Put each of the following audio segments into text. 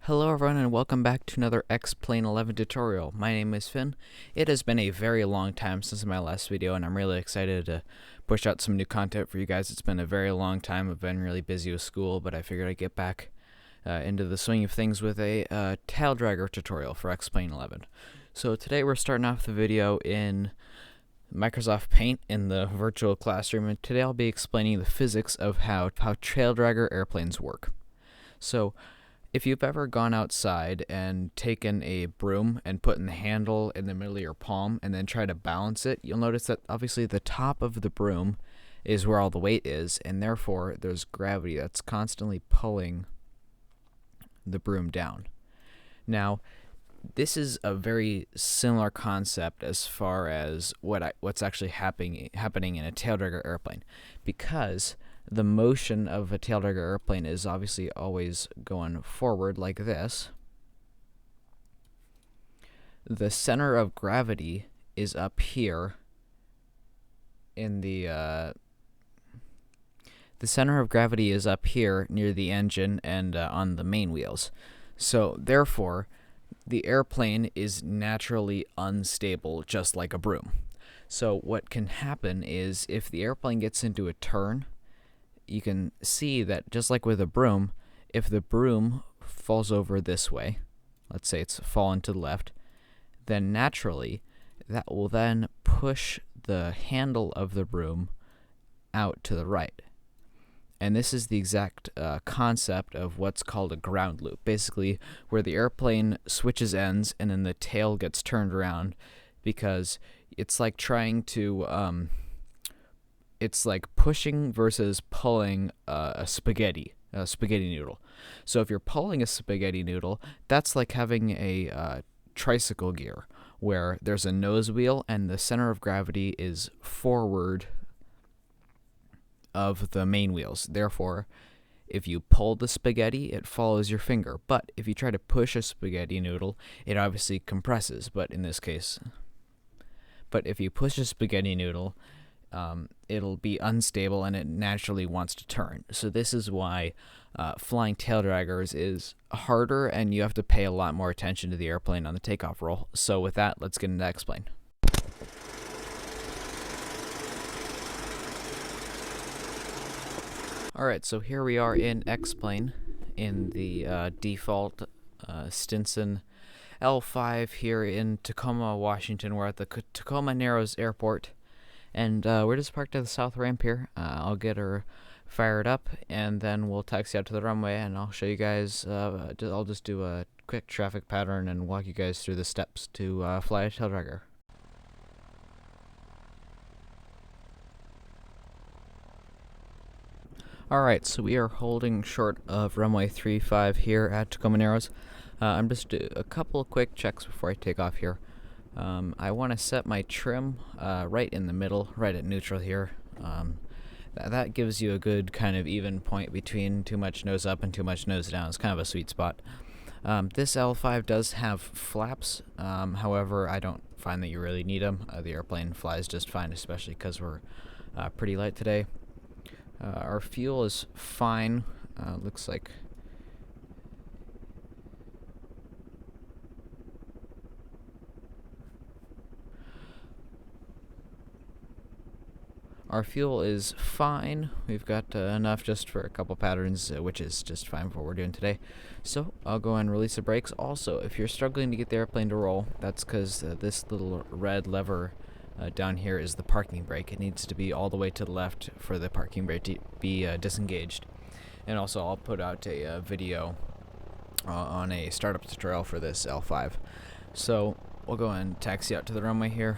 Hello everyone and welcome back to another X-Plane 11 tutorial. My name is Finn. It has been a very long time since my last video and I'm really excited to push out some new content for you guys. It's been a very long time. I've been really busy with school, but I figured I'd get back into the swing of things with a tail dragger tutorial for X-Plane 11. So today we're starting off the video in Microsoft Paint in the virtual classroom, and today I'll be explaining the physics of how tail dragger airplanes work. So if you've ever gone outside and taken a broom and put in the handle in the middle of your palm and then try to balance it, you'll notice that obviously the top of the broom is where all the weight is, and therefore there's gravity that's constantly pulling the broom down. Now, this is a very similar concept as far as what's actually happening in a tail dragger airplane, because the motion of a tail dragger airplane is obviously always going forward like this. The center of gravity is up here in the center of gravity is up here near the engine and on the main wheels. So therefore, the airplane is naturally unstable, just like a broom. So what can happen is if the airplane gets into a turn, you can see that just like with a broom, if the broom falls over this way, let's say it's fallen to the left, then naturally that will then push the handle of the broom out to the right. And this is the exact concept of what's called a ground loop, basically where the airplane switches ends and then the tail gets turned around, because it's like trying to it's like pushing versus pulling a spaghetti noodle. So if you're pulling a spaghetti noodle, that's like having a tricycle gear, where there's a nose wheel and the center of gravity is forward of the main wheels. Therefore, if you pull the spaghetti, it follows your finger. But if you try to push a spaghetti noodle, it obviously compresses. But if you push a spaghetti noodle, it'll be unstable and it naturally wants to turn. So this is why flying tail draggers is harder and you have to pay a lot more attention to the airplane on the takeoff roll. So with that, let's get into X-Plane. Alright, so here we are in X-Plane in the default Stinson L-5 here in Tacoma, Washington. We're at the Tacoma Narrows Airport. And we're just parked at the south ramp here. I'll get her fired up, and then we'll taxi out to the runway, and I'll show you guys. I'll just do a quick traffic pattern and walk you guys through the steps to fly a tail dragger. Alright, so we are holding short of runway 35 here at Tacoma Narrows. I'm just doing a couple of quick checks before I take off here. I want to set my trim right in the middle, right at neutral here. That gives you a good kind of even point between too much nose up and too much nose down. It's kind of a sweet spot. This L5 does have flaps, however, I don't find that you really need them. The airplane flies just fine, especially because we're pretty light today. Our fuel is fine. Looks like our fuel is fine. We've got enough just for a couple patterns, which is just fine for what we're doing today. So I'll go and release the brakes. Also, if you're struggling to get the airplane to roll, that's because this little red lever down here is the parking brake. It needs to be all the way to the left for the parking brake to be disengaged. And also I'll put out a video on a startup tutorial for this L5. So we'll go and taxi out to the runway here.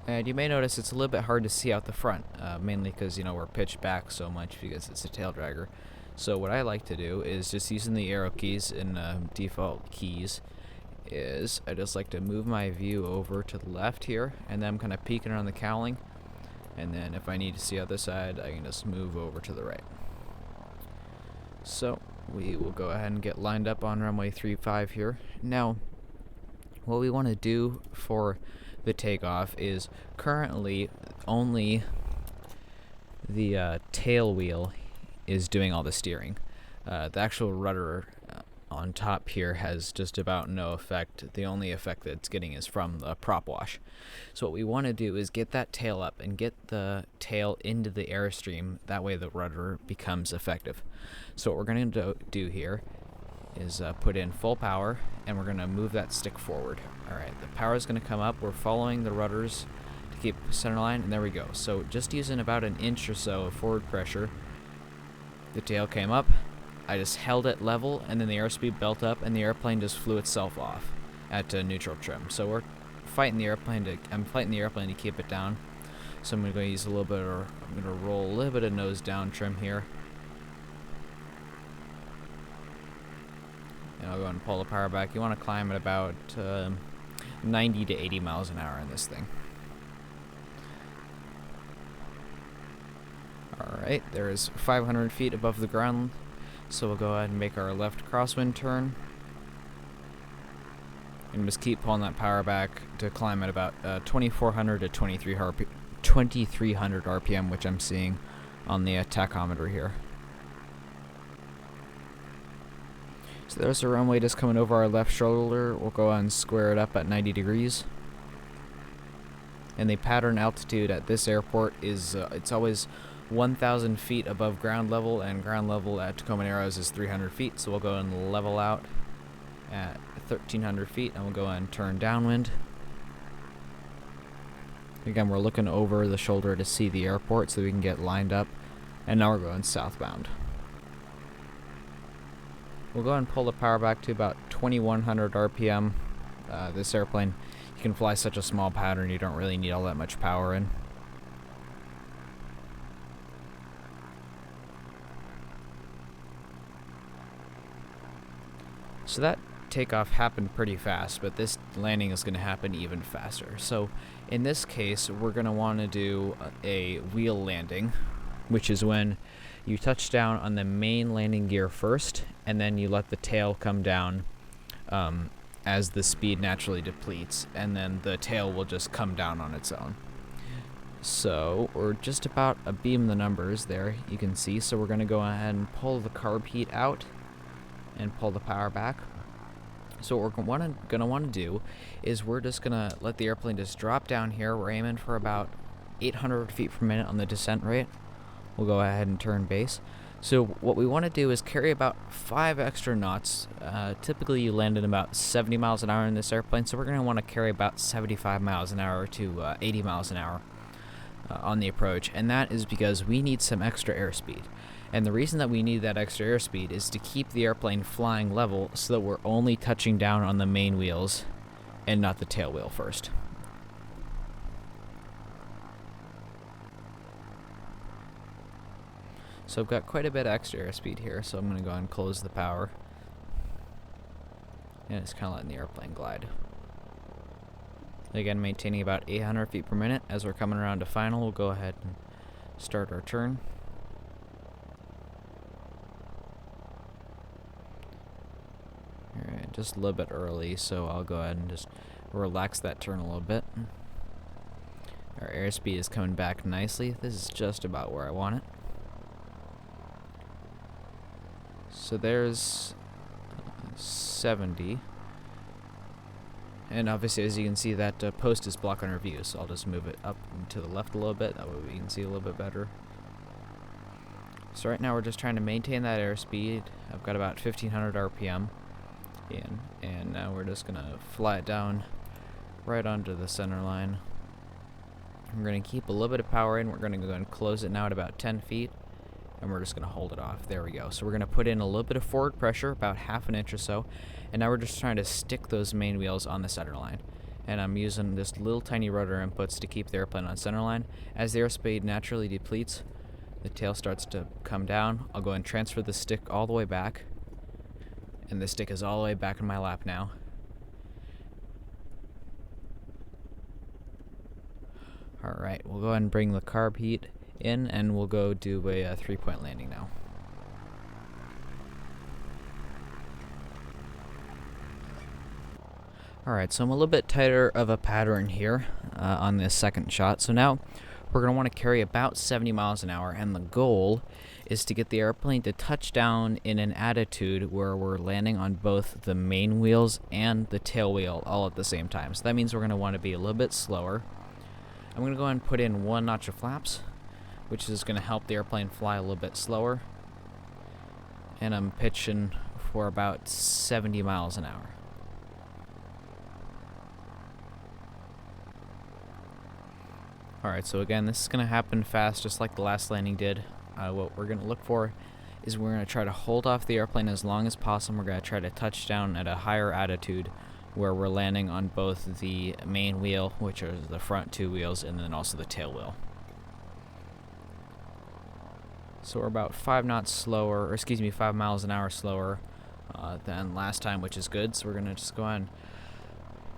And you may notice it's a little bit hard to see out the front, mainly because, we're pitched back so much because it's a tail dragger. So what I like to do is just using the arrow keys and default keys is I just like to move my view over to the left here, and then I'm kind of peeking around the cowling. And then if I need to see other side, I can just move over to the right. So we will go ahead and get lined up on runway 35 here. Now, what we want to do for the takeoff is currently only the tail wheel is doing all the steering. The actual rudder on top here has just about no effect. The only effect that it's getting is from the prop wash. So what we want to do is get that tail up and get the tail into the airstream. That way the rudder becomes effective. So what we're going to do here is put in full power, and we're going to move that stick forward. Alright, the power is going to come up. We're following the rudders to keep center line, and there we go. So just using about an inch or so of forward pressure, the tail came up. I just held it level, and then the airspeed built up, and the airplane just flew itself off at neutral trim. So we're fighting the airplane I'm fighting the airplane to keep it down. So I'm going to use a little bit, or I'm going to roll a little bit of nose down trim here. And I'll go and pull the power back. You want to climb at about 90 to 80 miles an hour in this thing. Alright, there is 500 feet above the ground. So we'll go ahead and make our left crosswind turn. And just keep pulling that power back to climb at about 2400 to 2300 RPM, which I'm seeing on the tachometer here. So there's the runway just coming over our left shoulder. We'll go ahead and square it up at 90 degrees. And the pattern altitude at this airport is it's always 1,000 feet above ground level, and ground level at Tacoma Narrows is 300 feet. So we'll go and level out at 1,300 feet, and we'll go and turn downwind. Again, we're looking over the shoulder to see the airport so we can get lined up. And now we're going southbound. We'll go and pull the power back to about 2,100 RPM. This airplane, you can fly such a small pattern, you don't really need all that much power in. So that takeoff happened pretty fast, but this landing is going to happen even faster. So in this case, we're going to want to do a wheel landing, which is when you touch down on the main landing gear first, and then you let the tail come down as the speed naturally depletes, and then the tail will just come down on its own. So we're just about a beam the numbers there, you can see. So we're going to go ahead and pull the carb heat out and pull the power back. So what we're going to want to do is we're just going to let the airplane just drop down here. We're aiming for about 800 feet per minute on the descent rate. We'll go ahead and turn base. So what we want to do is carry about 5 extra knots. Typically you land at about 70 miles an hour in this airplane, so we're going to want to carry about 75 miles an hour to 80 miles an hour on the approach, and that is because we need some extra airspeed. And the reason that we need that extra airspeed is to keep the airplane flying level so that we're only touching down on the main wheels and not the tail wheel first. So I've got quite a bit of extra airspeed here, so I'm going to go ahead and close the power. And it's kind of letting the airplane glide. Again, maintaining about 800 feet per minute. As we're coming around to final, we'll go ahead and start our turn. Alright, just a little bit early, so I'll go ahead and just relax that turn a little bit. Our airspeed is coming back nicely. This is just about where I want it. So there's 70. And obviously, as you can see, that post is blocking our view, so I'll just move it up and to the left a little bit. That way we can see a little bit better. So right now we're just trying to maintain that airspeed. I've got about 1,500 RPM in, and now we're just going to fly it down right onto the center line. We're going to keep a little bit of power in. We're going to go and close it now at about 10 feet. And we're just going to hold it off. There we go. So we're going to put in a little bit of forward pressure, about half an inch or so. And now we're just trying to stick those main wheels on the center line. And I'm using this little tiny rotor inputs to keep the airplane on center line. As the airspeed naturally depletes, the tail starts to come down. I'll go and transfer the stick all the way back. And the stick is all the way back in my lap now. Alright, we'll go ahead and bring the carb heat in, and we'll go do a 3-point landing now. Alright, so I'm a little bit tighter of a pattern here on this second shot. So now we're going to want to carry about 70 miles an hour, and the goal is to get the airplane to touch down in an attitude where we're landing on both the main wheels and the tail wheel all at the same time. So that means we're going to want to be a little bit slower. I'm going to go ahead and put in 1 notch of flaps, which is going to help the airplane fly a little bit slower. And I'm pitching for about 70 miles an hour. Alright, so again, this is going to happen fast, just like the last landing did. What we're going to look for is we're going to try to hold off the airplane as long as possible. We're going to try to touch down at a higher attitude where we're landing on both the main wheel, which are the front 2 wheels, and then also the tail wheel. So we're about 5 knots slower, or excuse me, 5 miles an hour slower than last time, which is good. So we're going to just go on,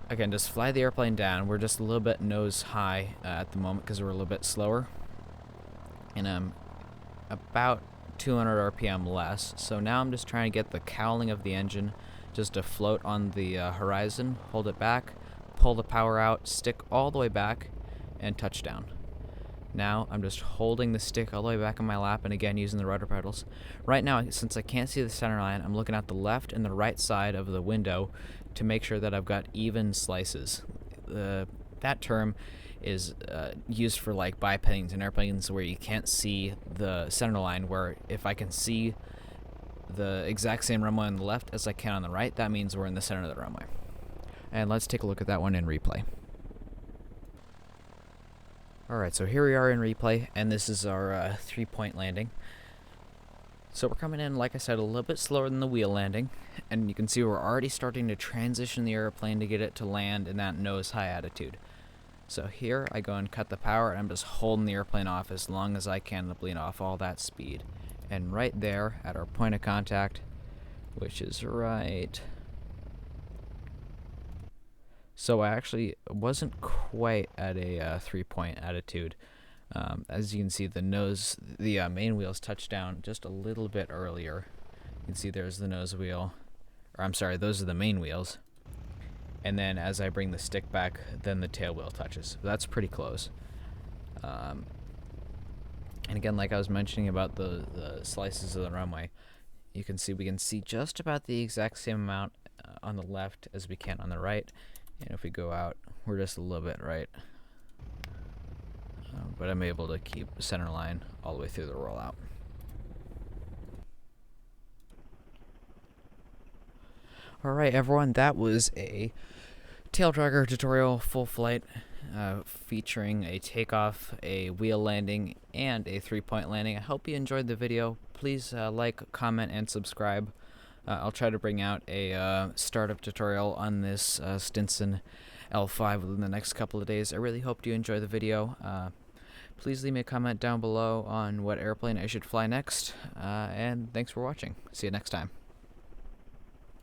again, just fly the airplane down. We're just a little bit nose high at the moment because we're a little bit slower. And I'm about 200 RPM less. So now I'm just trying to get the cowling of the engine just to float on the horizon, hold it back, pull the power out, stick all the way back, and touch down. Now I'm just holding the stick all the way back on my lap, and again using the rudder pedals. Right now, since I can't see the center line, I'm looking at the left and the right side of the window to make sure that I've got even slices. That term is used for like biplanes and airplanes where you can't see the center line, where if I can see the exact same runway on the left as I can on the right, that means we're in the center of the runway. And let's take a look at that one in replay. Alright, so here we are in replay, and this is our 3-point landing. So we're coming in, like I said, a little bit slower than the wheel landing, and you can see we're already starting to transition the airplane to get it to land in that nose-high attitude. So here I go and cut the power, and I'm just holding the airplane off as long as I can to bleed off all that speed. And right there at our point of contact, which is right... So I actually wasn't quite at a 3-point attitude. As you can see, the main wheels touched down just a little bit earlier. You can see there's the nose wheel, or I'm sorry, those are the main wheels. And then as I bring the stick back, then the tail wheel touches. That's pretty close. And again, like I was mentioning about the slices of the runway, you can see we can see just about the exact same amount on the left as we can on the right. And if we go out, we're just a little bit right. But I'm able to keep center line all the way through the rollout. Alright everyone, that was a tail dragger tutorial, full flight, featuring a takeoff, a wheel landing, and a 3-point landing. I hope you enjoyed the video. Please like, comment, and subscribe. I'll try to bring out a startup tutorial on this Stinson L-5 within the next couple of days. I really hope you enjoy the video. Please leave me a comment down below on what airplane I should fly next, and thanks for watching. See you next time.